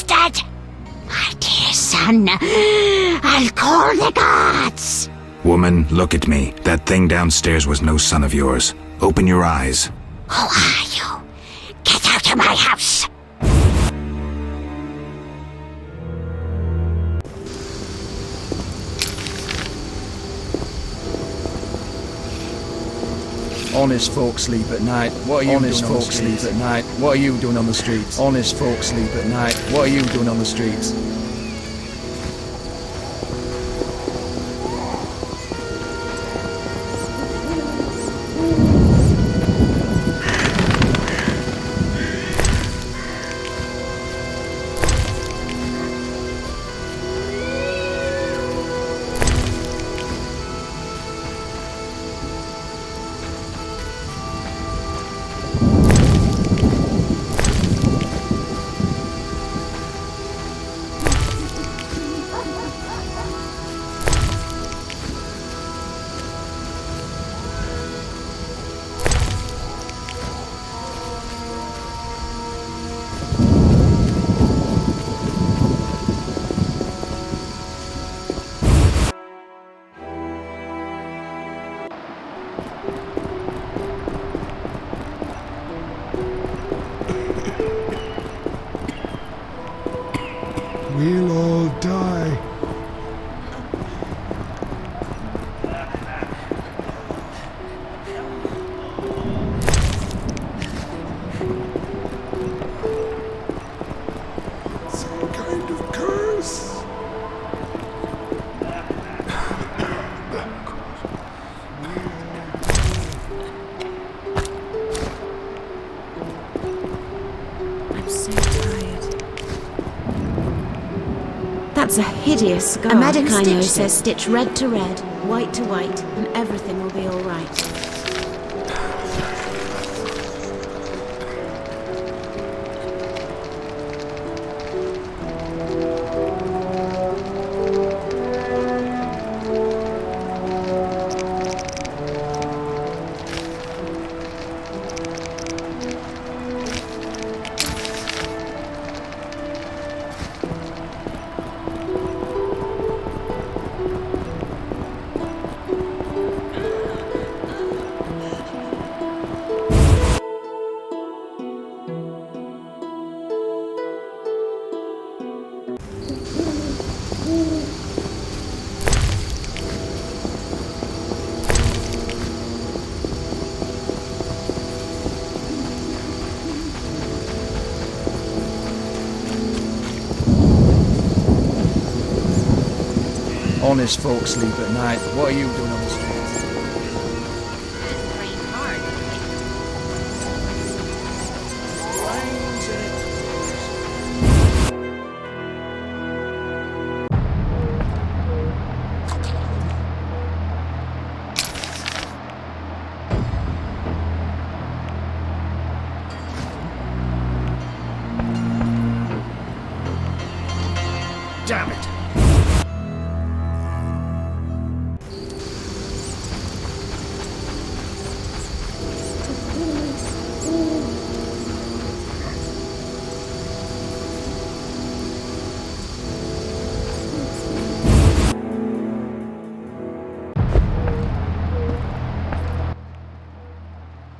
bastard! My dear son, I'll call the gods! Woman, look at me. That thing downstairs was no son of yours. Open your eyes. Who are you? Get out of my house! Honest folk sleep at night. What are you doing on the streets? Honest folk sleep at night. What are you doing on the streets? Honest folk sleep at night. What are you doing on the streets? We'll all die. Some kind of curse. I'm so tired. That's a hideous scar. A medic I know Stitched says it. stitch red to red, white to white, and everything will be all right. Honest folk sleep at night. What are you doing on the streets? Damn it!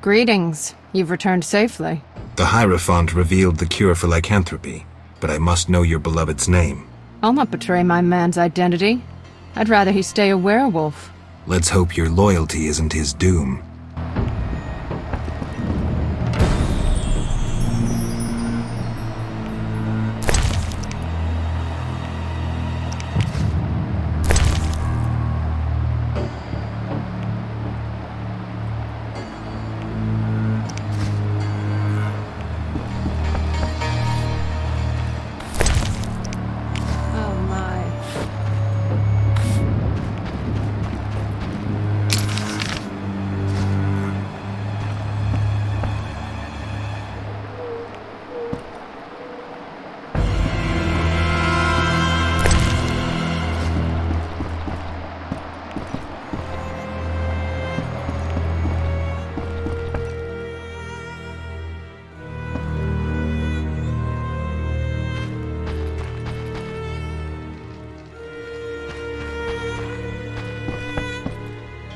Greetings. You've returned safely. The Hierophant revealed the cure for lycanthropy, but I must know your beloved's name. I'll not betray my man's identity. I'd rather he stay a werewolf. Let's hope your loyalty isn't his doom. Oh my.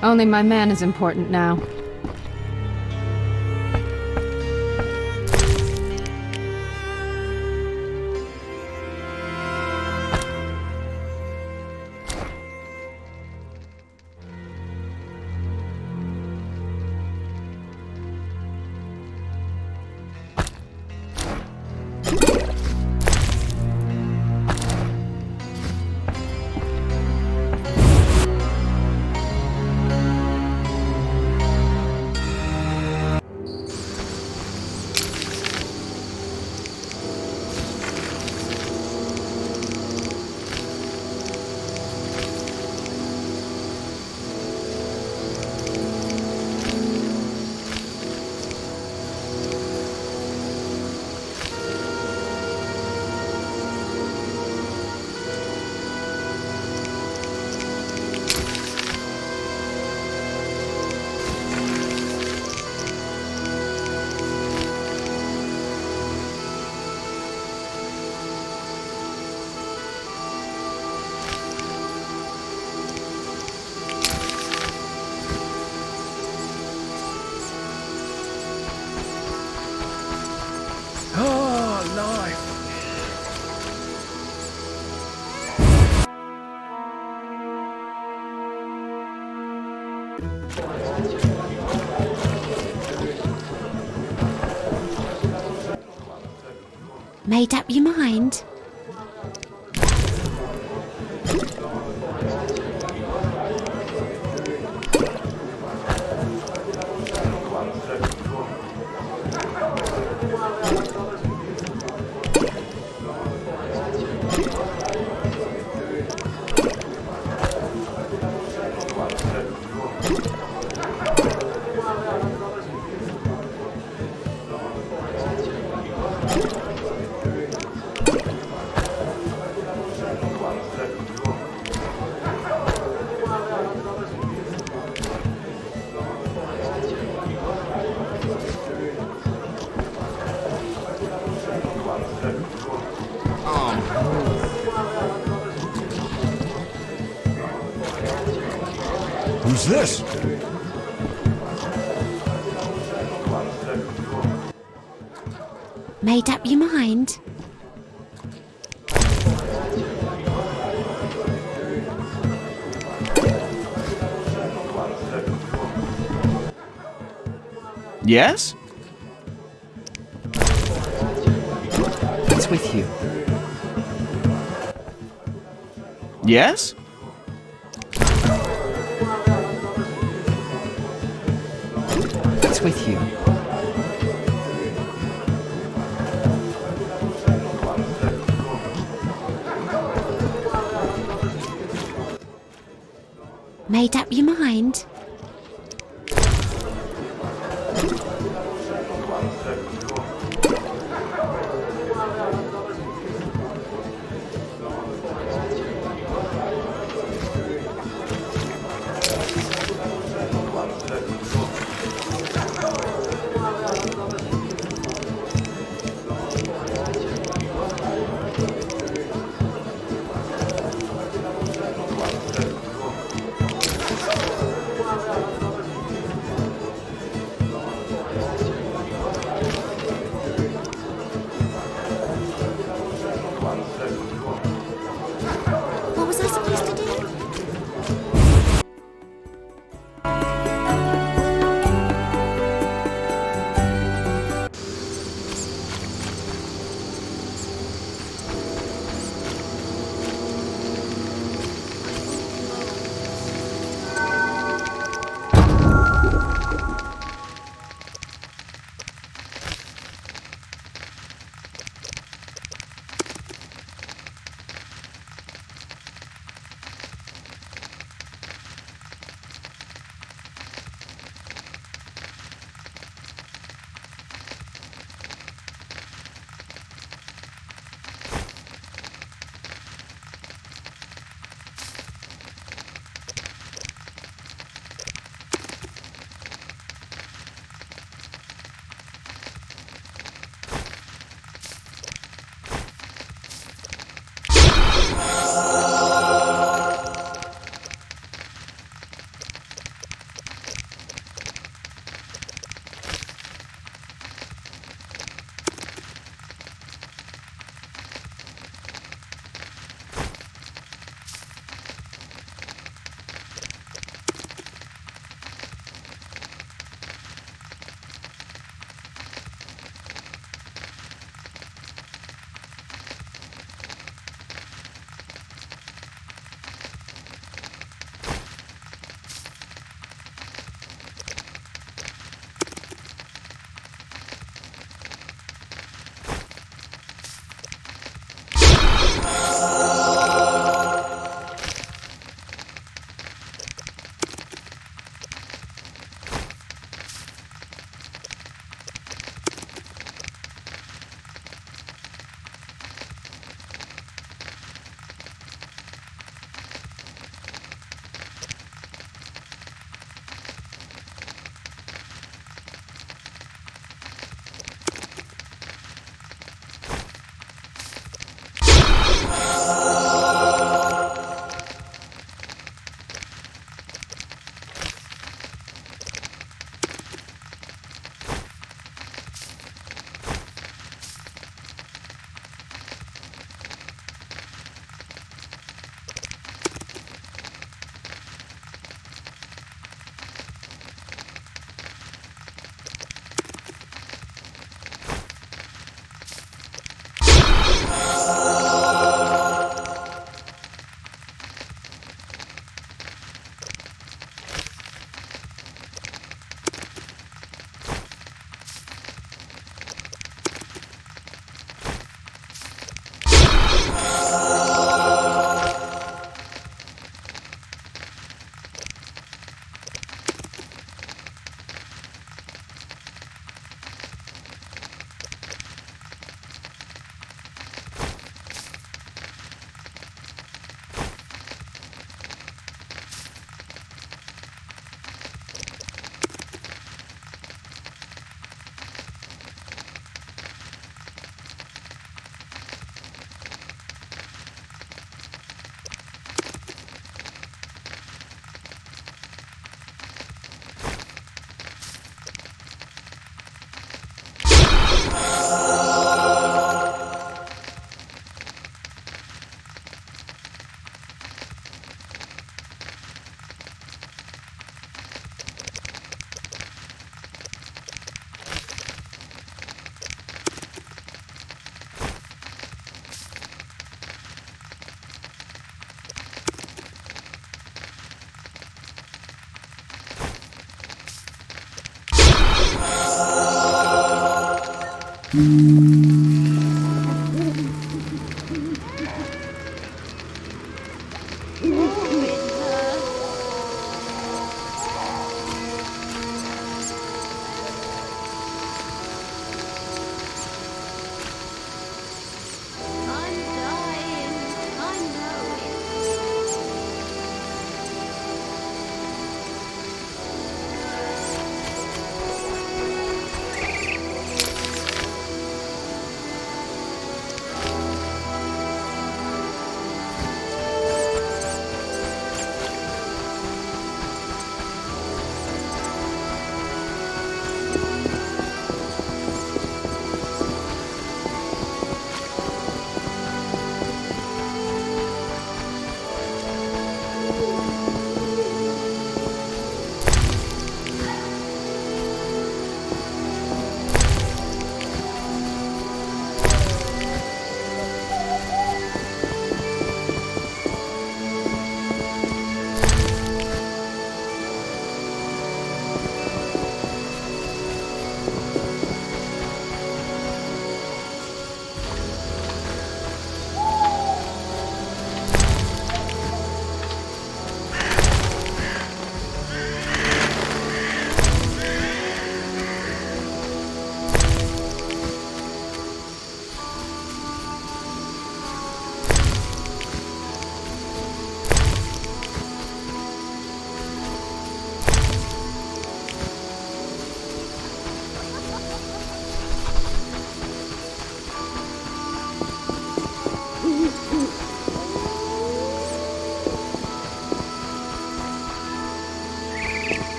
Only my man is important now. Made up your mind? Who's this? Made up your mind? Yes? What's with you? Yes? What's with you? Made up your mind?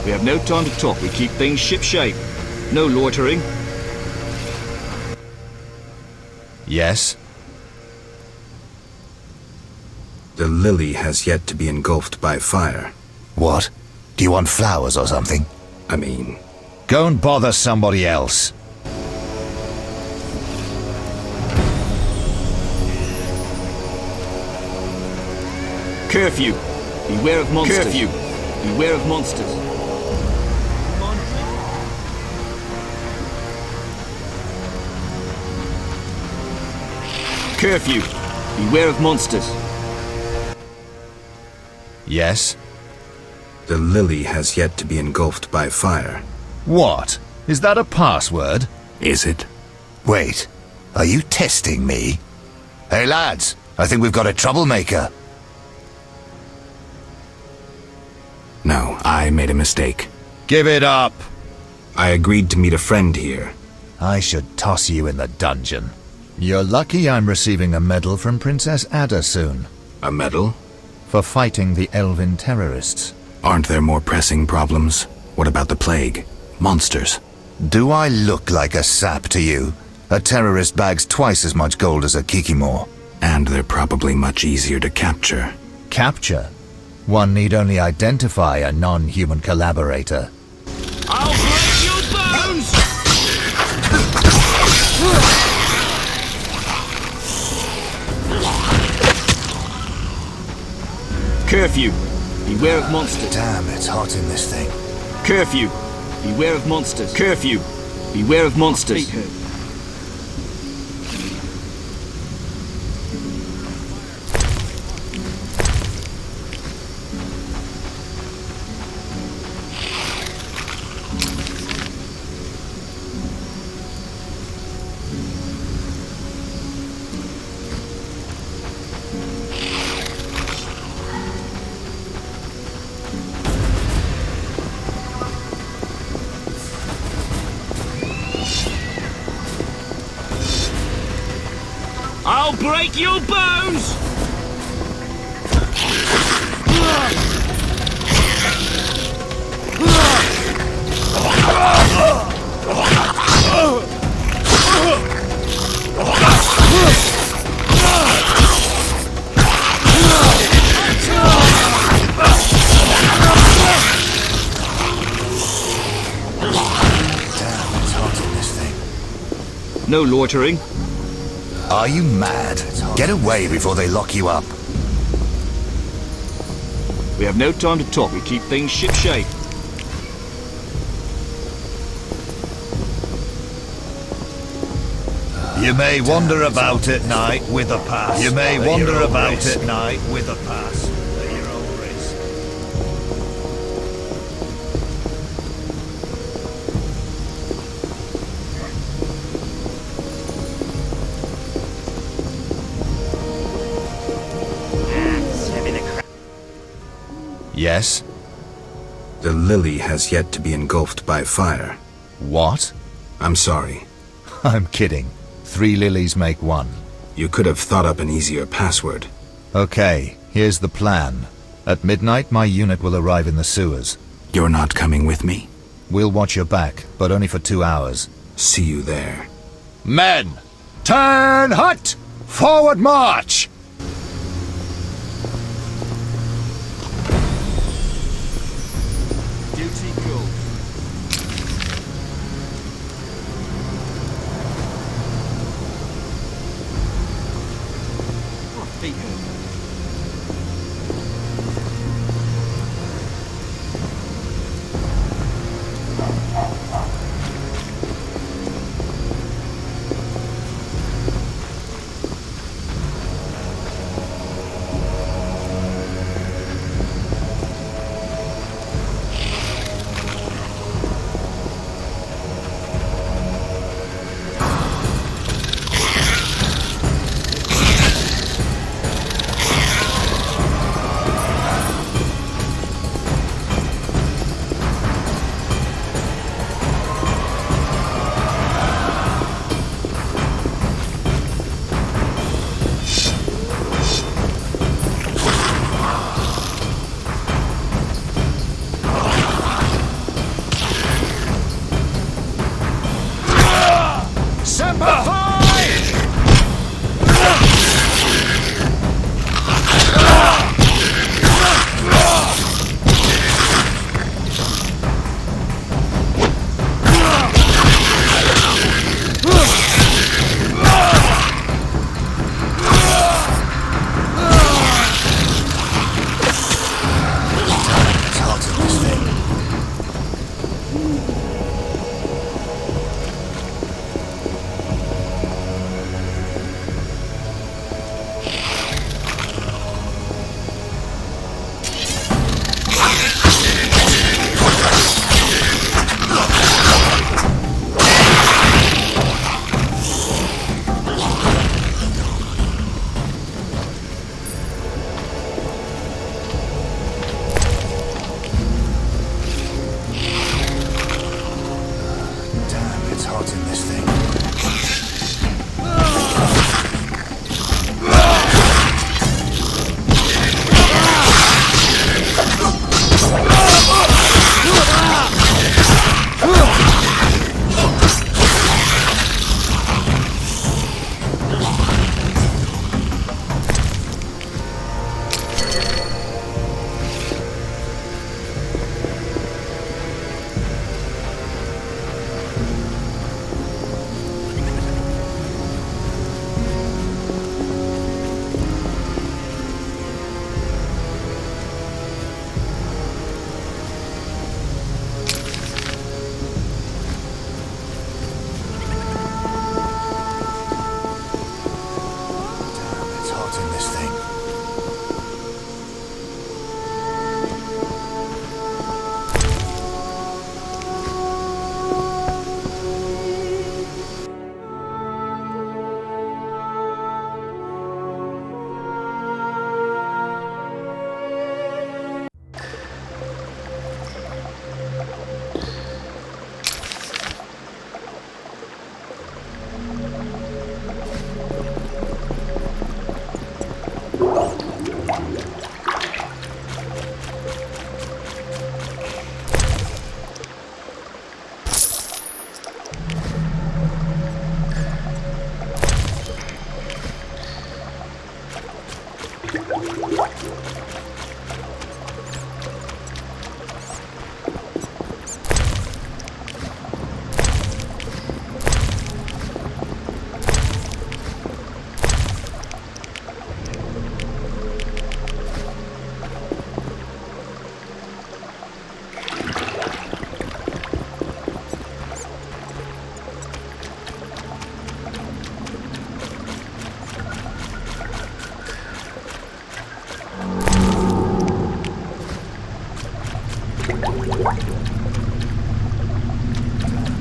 We have no time to talk. We keep things shipshape. No loitering. Yes? The lily has yet to be engulfed by fire. What? Do you want flowers or something? I mean, Go and bother somebody else. Curfew. Beware of monsters. Curfew. Beware of monsters. Curfew. Beware of monsters. Yes? the lily has yet to be engulfed by fire. What? Is that a password? Is it? Wait, are you testing me? Hey lads, I think we've got a troublemaker. No, I made a mistake. Give it up! I agreed to meet a friend here. I should toss you in the dungeon. You're lucky I'm receiving a medal from Princess Ada soon. A medal? For fighting the elven terrorists. Aren't there more pressing problems? What about the plague? Monsters? Do I look like a sap to you? A terrorist bags twice as much gold as a kikimor. And they're probably much easier to capture. Capture? One need only identify a non-human collaborator. I'll break your bones! Curfew. Beware of monsters. Damn, it's hot in this thing. Curfew. Beware of monsters. Curfew. Beware of monsters. I'll break your bones! No loitering. Are you mad? Get away before they lock you up. We have no time to talk. We keep things ship-shape. You may wander about at night with a pass. You may wander about at night with a pass. At your own risk. Yes? The lily has yet to be engulfed by fire. What? I'm sorry. I'm kidding. 3 lilies make 1. You could have thought up an easier password. Okay, here's the plan. At midnight, my unit will arrive in the sewers. You're not coming with me? We'll watch your back, but only for 2 hours. See you there. Men! Turn hut! Forward march! Duty cool. Feet hurt.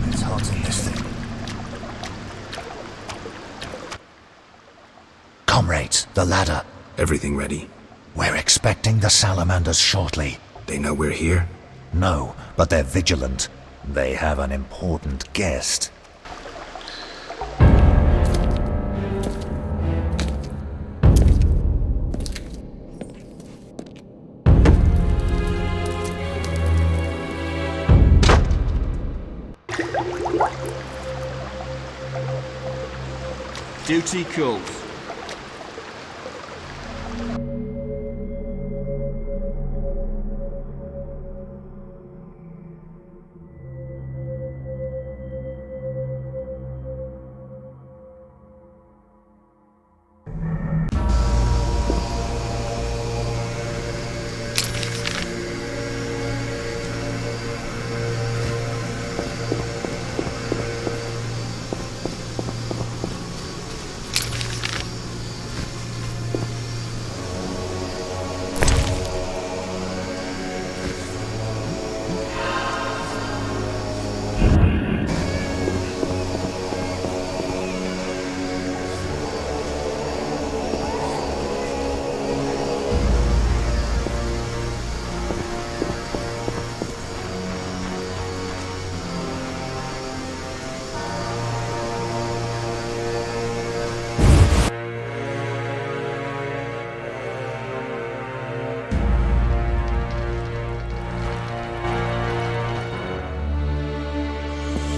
It's hot in this thing. Comrades, the ladder. Everything ready? We're expecting the salamanders shortly. They know we're here? No, but they're vigilant. They have an important guest. Duty calls.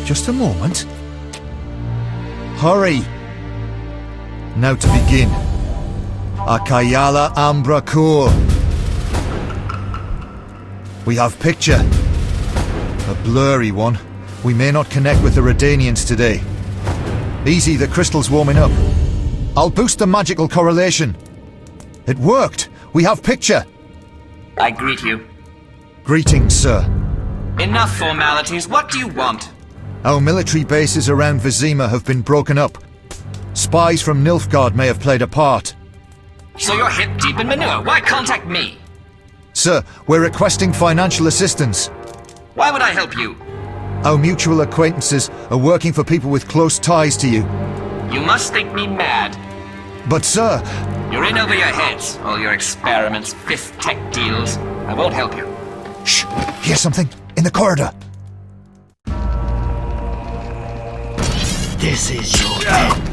Just a moment. Hurry! Now to begin. Akayala Ambra Kur. We have picture. A blurry one. We may not connect with the Redanians today. Easy, the crystal's warming up. I'll boost the magical correlation. It worked! We have picture! I greet you. Greetings, sir. Enough formalities. What do you want? Our military bases around Vizima have been broken up. Spies from Nilfgaard may have played a part. So you're hip deep in manure. Why contact me? Sir, we're requesting financial assistance. Why would I help you? Our mutual acquaintances are working for people with close ties to you. You must think me mad. But sir... You're in over your heads. All your experiments, fifth tech deals. I won't help you. Shh! Hear something? In the corridor! This is your end.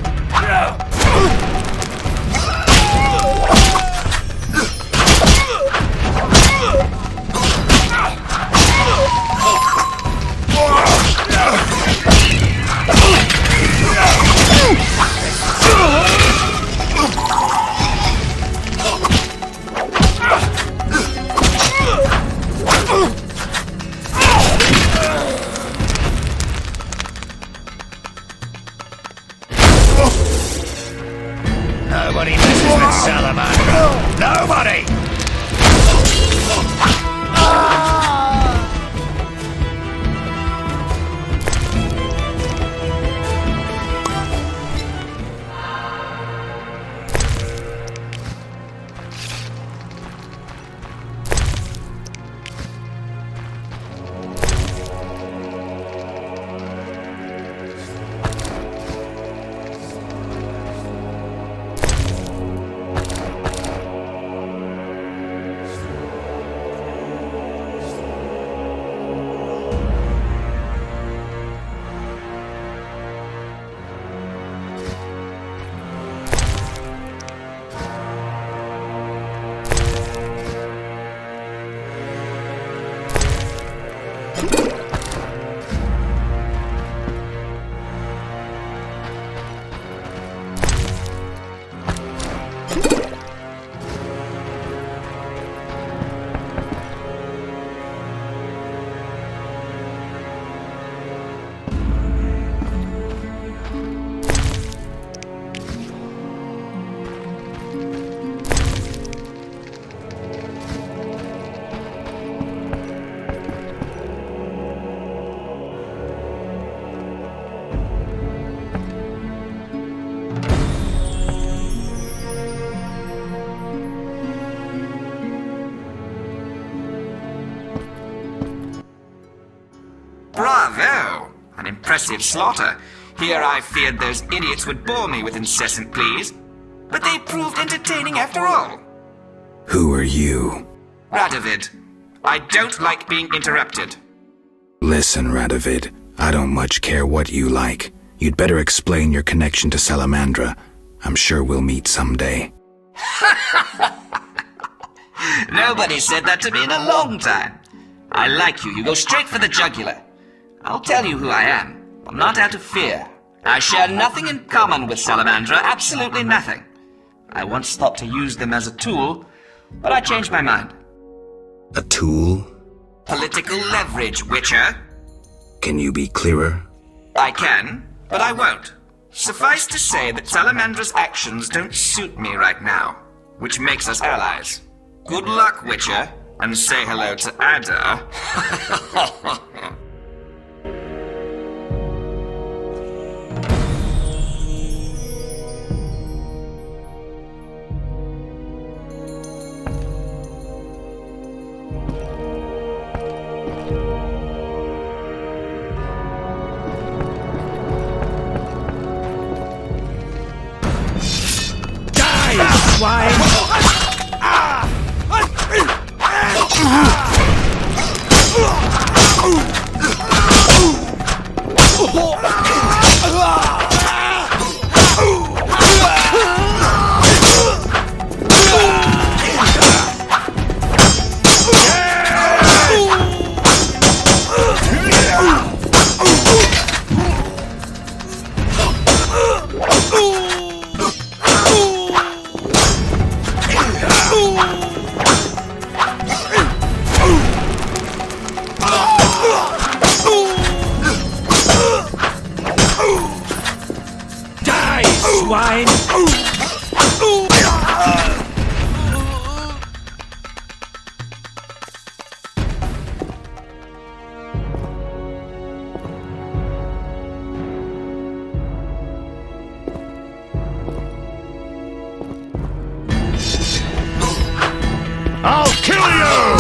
Bravo! An impressive slaughter. Here I feared those idiots would bore me with incessant pleas. But they proved entertaining after all. Who are you? Radovid. I don't like being interrupted. Listen, Radovid, I don't much care what you like. You'd better explain your connection to Salamandra. I'm sure we'll meet someday. Nobody said that to me in a long time. I like you. You go straight for the jugular. I'll tell you who I am. I'm not out of fear. I share nothing in common with Salamandra, absolutely nothing. I once thought to use them as a tool, but I changed my mind. A tool? Political leverage, Witcher. Can you be clearer? I can, but I won't. Suffice to say that Salamandra's actions don't suit me right now, which makes us allies. Good luck, Witcher, and say hello to Ada. I'll kill you!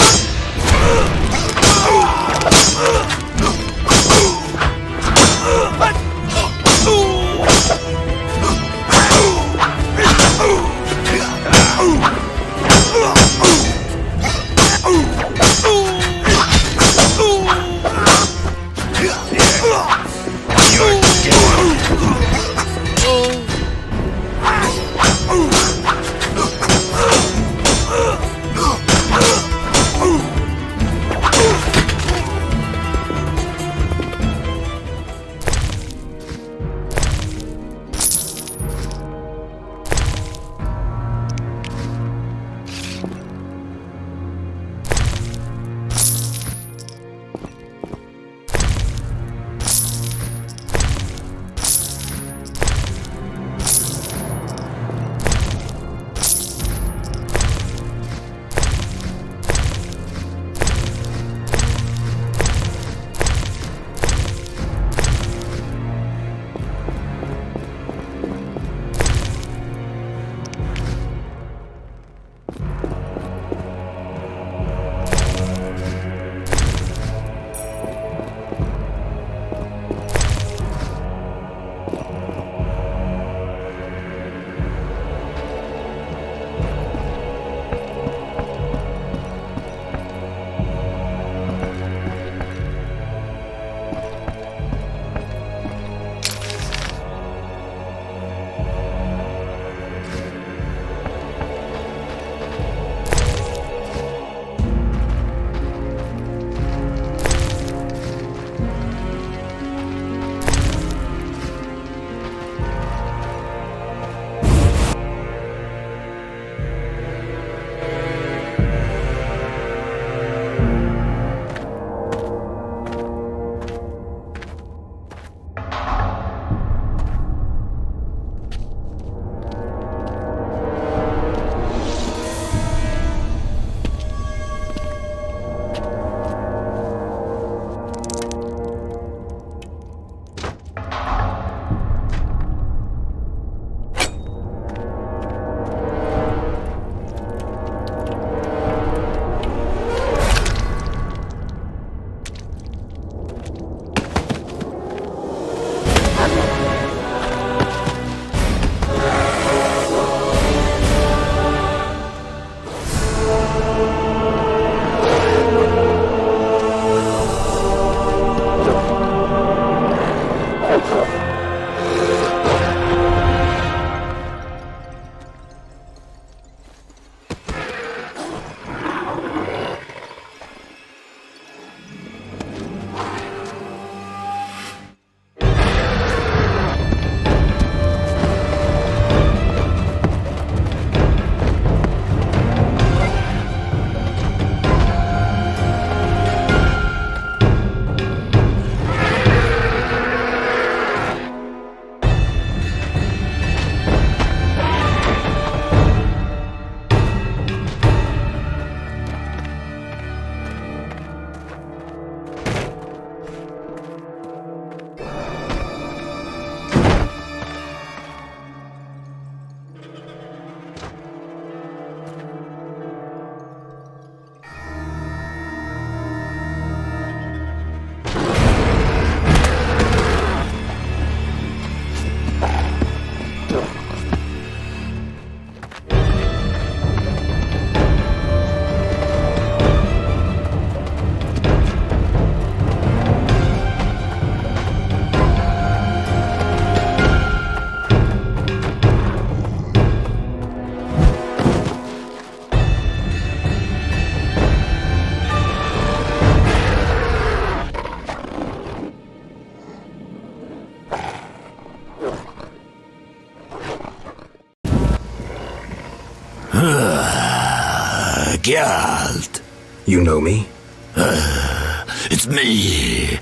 Geralt. You know me? It's me.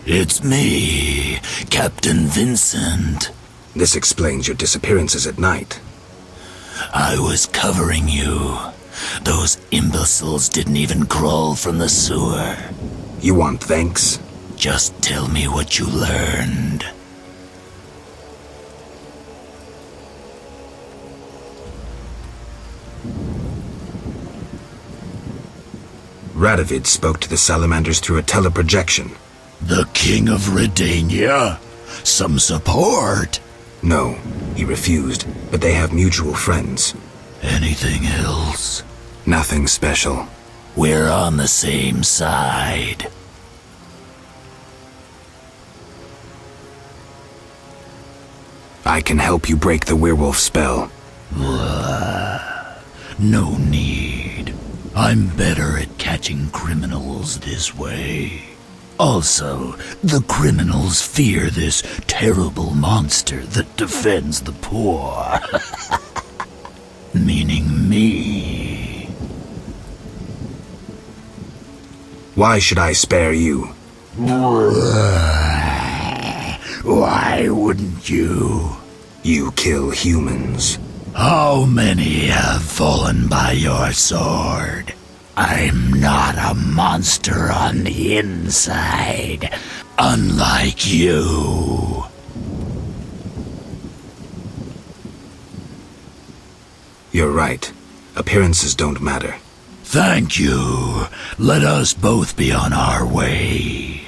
It's me, Captain Vincent. This explains your disappearances at night. I was covering you. Those imbeciles didn't even crawl from the sewer. You want thanks? Just tell me what you learned. Radovid spoke to the salamanders through a teleprojection. The King of Redania? Some support? No, he refused, but they have mutual friends. Anything else? Nothing special. We're on the same side. I can help you break the werewolf spell. No need. I'm better at catching criminals this way. Also, the criminals fear this terrible monster that defends the poor. Meaning me. Why should I spare you? Why wouldn't you? You kill humans. How many have fallen by your sword? I'm not a monster on the inside, unlike you. You're right. Appearances don't matter. Thank you. Let us both be on our way.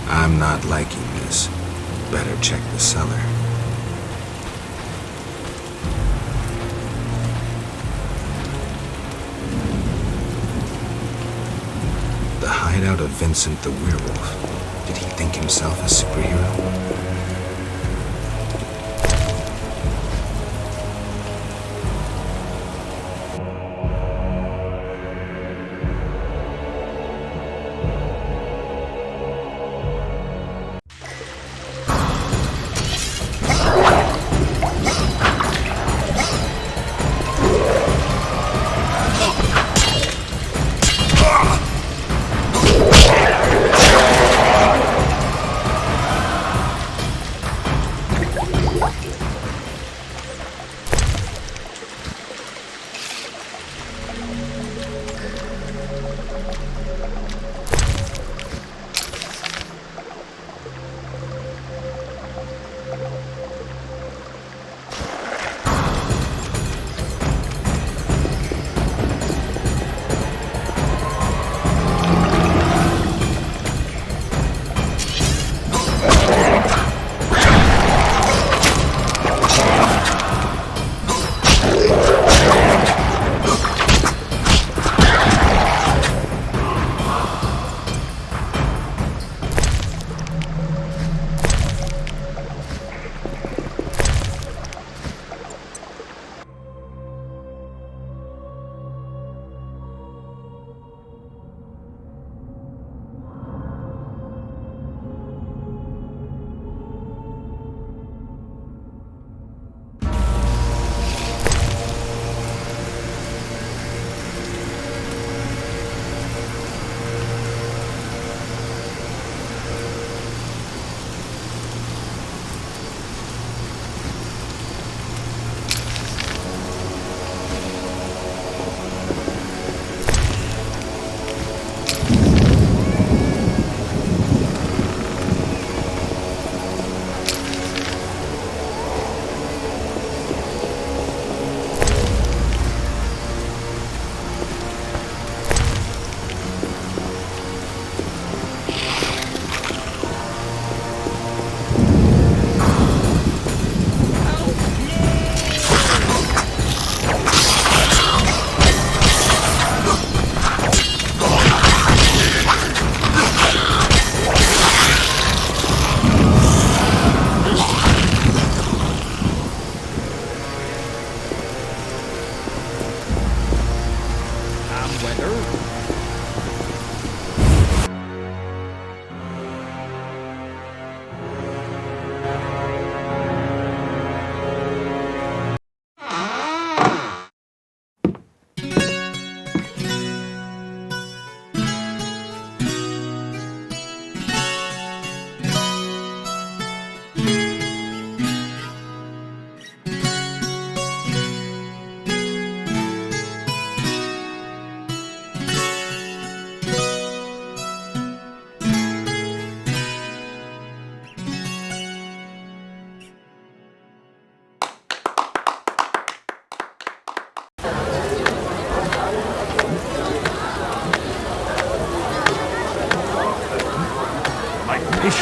I'm not liking this. Better check the cellar. The hideout of Vincent the Werewolf. Did he think himself a superhero?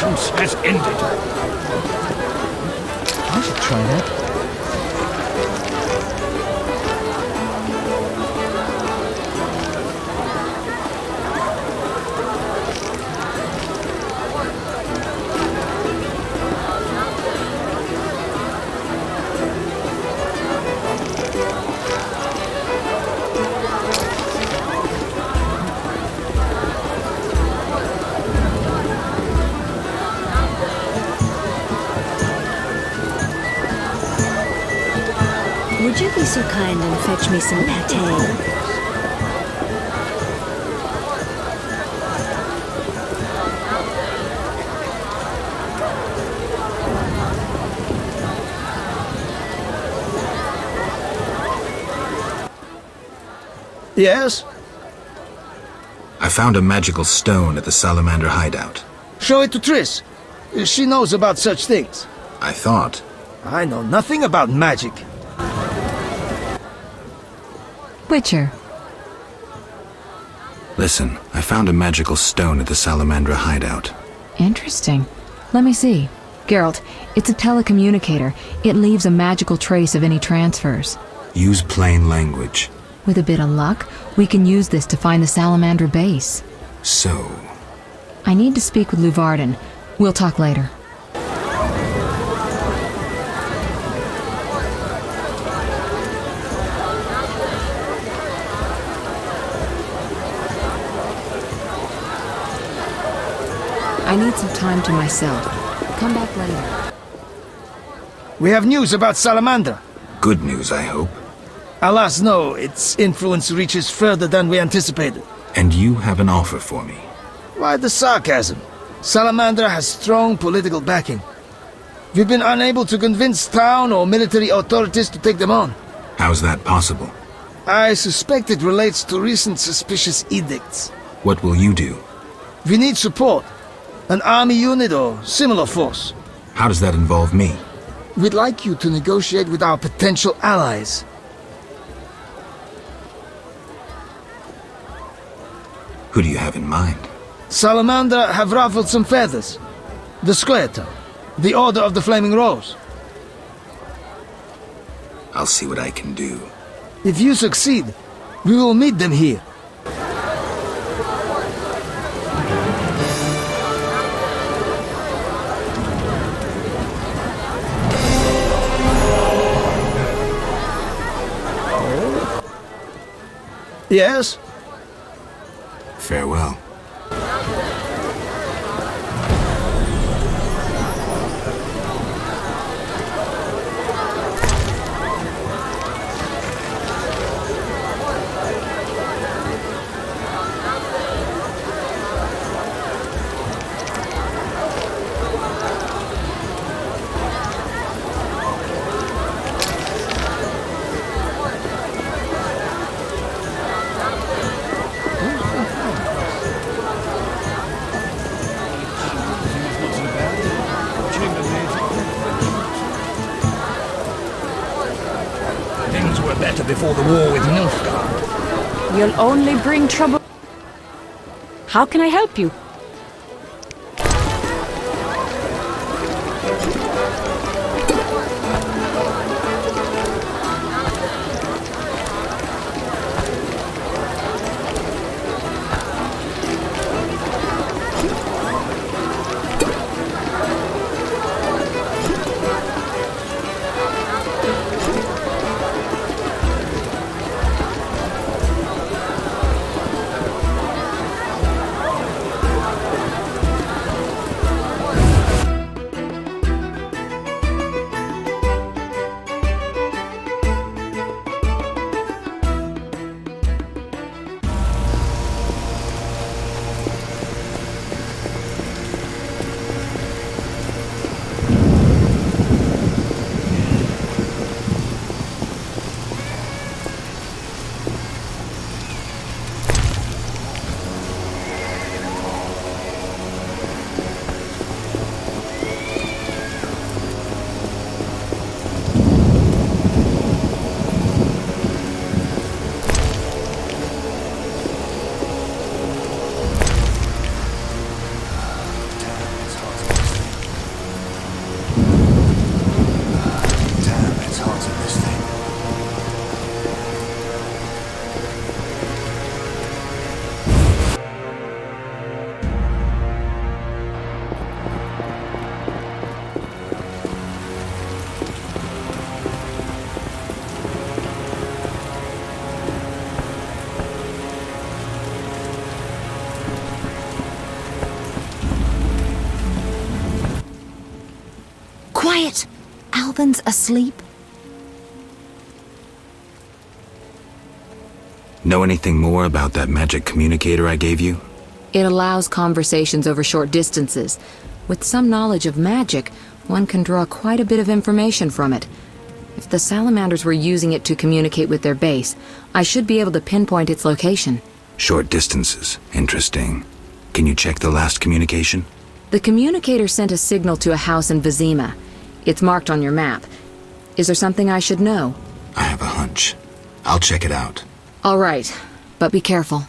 patience has ended. I should try that. Would you be so kind and fetch me some pate? Yes? I found a magical stone at the salamander hideout. Show it to Triss. She knows about such things. I thought. I know nothing about magic. Witcher. Listen, I found a magical stone at the Salamandra hideout. Interesting. Let me see. Geralt, it's a telecommunicator. It leaves a magical trace of any transfers. Use plain language. With a bit of luck, we can use this to find the Salamandra base. So... I need to speak with Luvarden. We'll talk later. I need some time to myself. Come back later. We have news about Salamandra. Good news, I hope. Alas, no. Its influence reaches further than we anticipated. And you have an offer for me. Why the sarcasm? Salamandra has strong political backing. We've been unable to convince town or military authorities to take them on. How's that possible? I suspect it relates to recent suspicious edicts. What will you do? We need support. An army unit or similar force. How does that involve me? We'd like you to negotiate with our potential allies. Who do you have in mind? Salamandra have ruffled some feathers. The Squareto, the Order of the Flaming Rose. I'll see what I can do. If you succeed, we will meet them here. Yes? Farewell. Things were better before the war with Nilfgaard. You'll only bring trouble. How can I help you? quiet! Alvin's asleep? Know anything more about that magic communicator I gave you? It allows conversations over short distances. With some knowledge of magic, one can draw quite a bit of information from it. If the salamanders were using it to communicate with their base, I should be able to pinpoint its location. Short distances. Interesting. Can you check the last communication? The communicator sent a signal to a house in Vizima. It's marked on your map. Is there something I should know? I have a hunch. I'll check it out. All right, but be careful.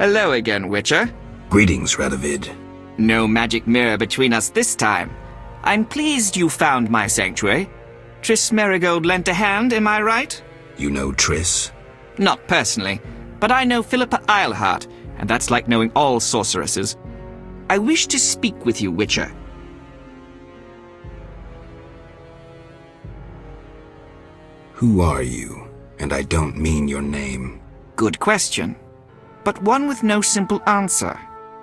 Hello again, Witcher. Greetings, Radovid. No magic mirror between us this time. I'm pleased you found my sanctuary. Triss Merigold lent a hand, am I right? You know Triss? Not personally, but I know Philippa Eilhart, and that's like knowing all sorceresses. I wish to speak with you, Witcher. Who are you? And I don't mean your name. Good question, but one with no simple answer.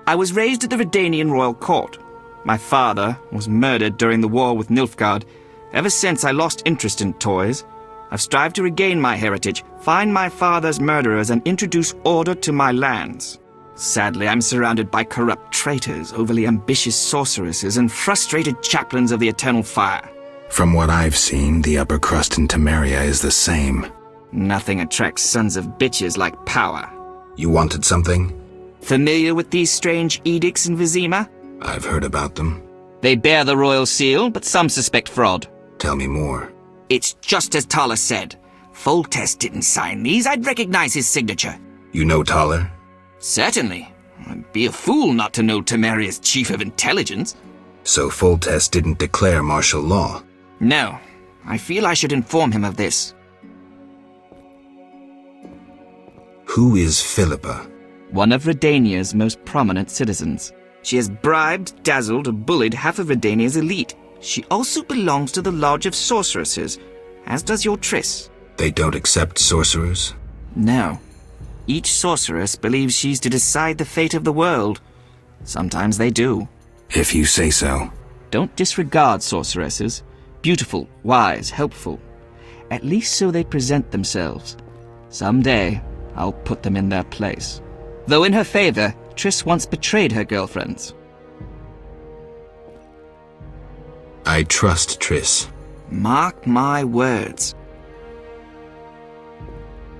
I was raised at the Redanian royal court. My father was murdered during the war with Nilfgaard. Ever since I lost interest in toys, I've strived to regain my heritage, find my father's murderers, and introduce order to my lands. Sadly, I'm surrounded by corrupt traitors, overly ambitious sorceresses, and frustrated chaplains of the Eternal Fire. From what I've seen, the upper crust in Temeria is the same. Nothing attracts sons of bitches like power. You wanted something? Familiar with these strange edicts in Vizima? I've heard about them. They bear the royal seal, but some suspect fraud. Tell me more. It's just as Thaler said. Foltest didn't sign these. I'd recognize his signature. You know Thaler? Certainly. I'd be a fool not to know Temeria's chief of intelligence. So Foltest didn't declare martial law? No. I feel I should inform him of this. Who is Philippa? One of Redania's most prominent citizens. She has bribed, dazzled, or bullied half of Redania's elite. She also belongs to the Lodge of Sorceresses, as does your Triss. They don't accept sorcerers? No. Each sorceress believes she's to decide the fate of the world. Sometimes they do. If you say so. Don't disregard sorceresses. Beautiful, wise, helpful. At least so they present themselves. Someday, I'll put them in their place. Though in her favor, Triss once betrayed her girlfriends. I trust Triss. Mark my words.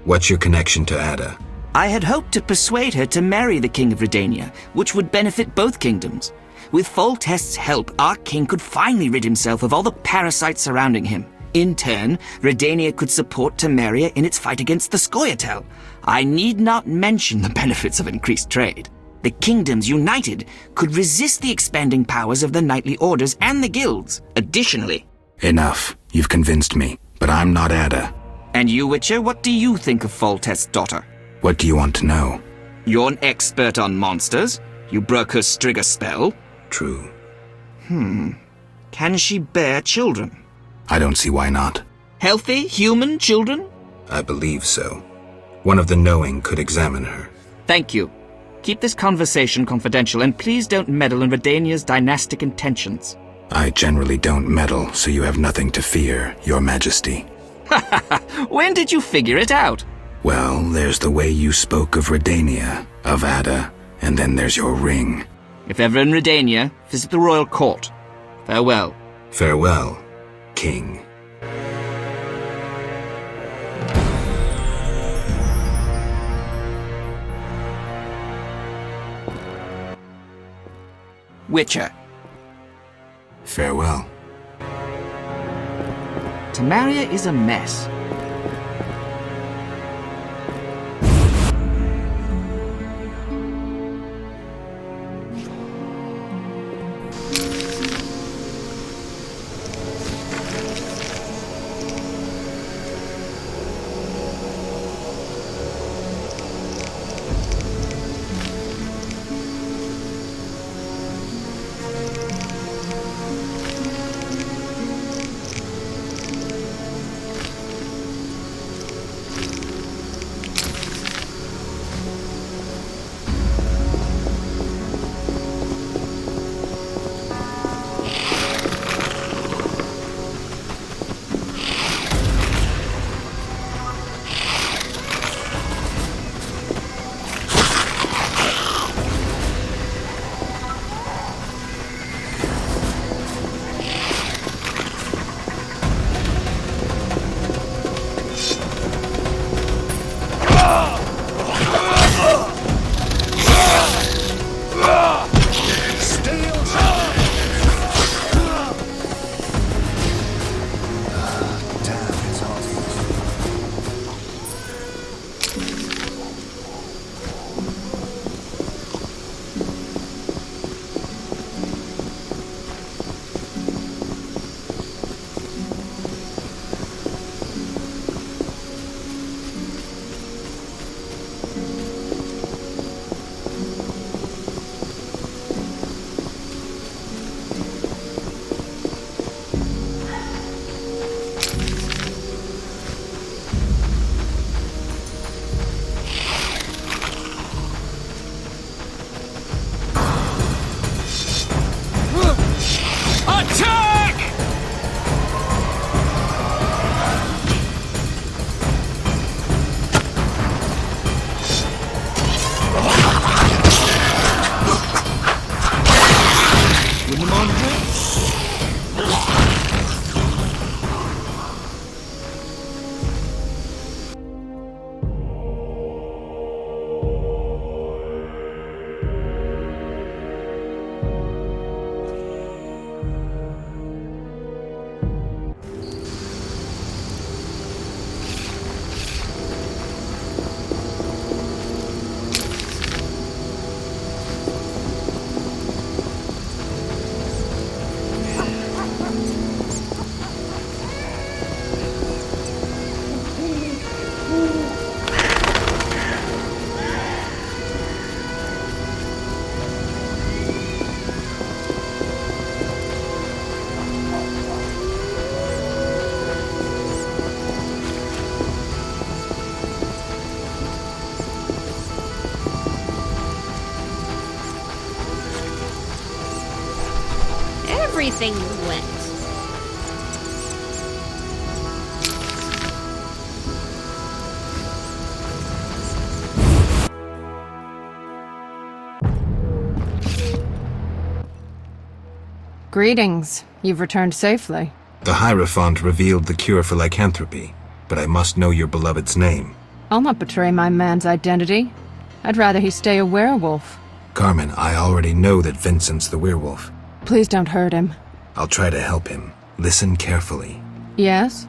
What's your connection to Ada? I had hoped to persuade her to marry the King of Redania, which would benefit both kingdoms. With Foltest's help, our king could finally rid himself of all the parasites surrounding him. In turn, Redania could support Temeria in its fight against the Scoia'tael. I need not mention the benefits of increased trade. The kingdoms united could resist the expanding powers of the knightly orders and the guilds. Additionally... Enough. You've convinced me, but I'm not Ada. And you, Witcher, what do you think of Foltest's daughter? What do you want to know? You're an expert on monsters. You broke her Strigger spell. True. Can she bear children? I don't see why not. Healthy, human children? I believe so. One of the knowing could examine her. Thank you. Keep this conversation confidential, and please don't meddle in Redania's dynastic intentions. I generally don't meddle, so you have nothing to fear, Your Majesty. When did you figure it out? Well, there's the way you spoke of Redania, of Ada, and then there's your ring. If ever in Redania, visit the royal court. Farewell. Farewell, King. Witcher. Farewell. Temeria is a mess. everything wet. Greetings. You've returned safely. The Hierophant revealed the cure for lycanthropy, but I must know your beloved's name. I'll not betray my man's identity. I'd rather he stay a werewolf. Carmen, I already know that Vincent's the werewolf. Please don't hurt him. I'll try to help him. Listen carefully. Yes?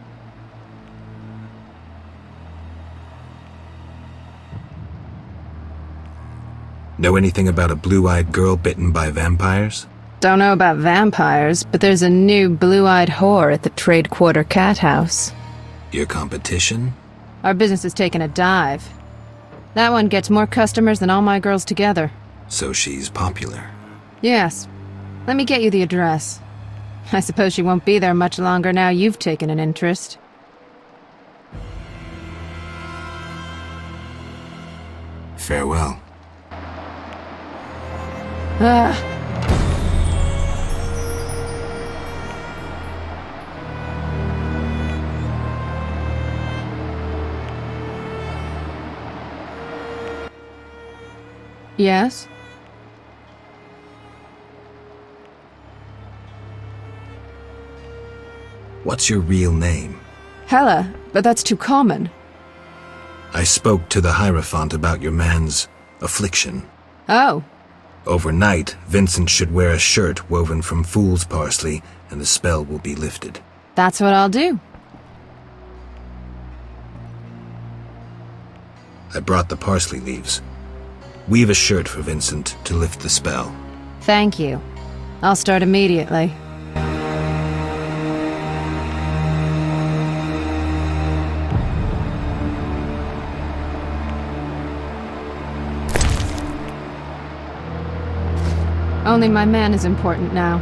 Know anything about a blue-eyed girl bitten by vampires? Don't know about vampires, but there's a new blue-eyed whore at the Trade Quarter Cat House. Your competition? Our business has taken a dive. That one gets more customers than all my girls together. So she's popular. Yes. Let me get you the address. I suppose she won't be there much longer now you've taken an interest. Farewell. Ah. Yes? What's your real name? Hela, but that's too common. I spoke to the Hierophant about your man's affliction. Oh. Overnight, Vincent should wear a shirt woven from fool's parsley, and the spell will be lifted. That's what I'll do. I brought the parsley leaves. Weave a shirt for Vincent to lift the spell. Thank you. I'll start immediately. Only my man is important now.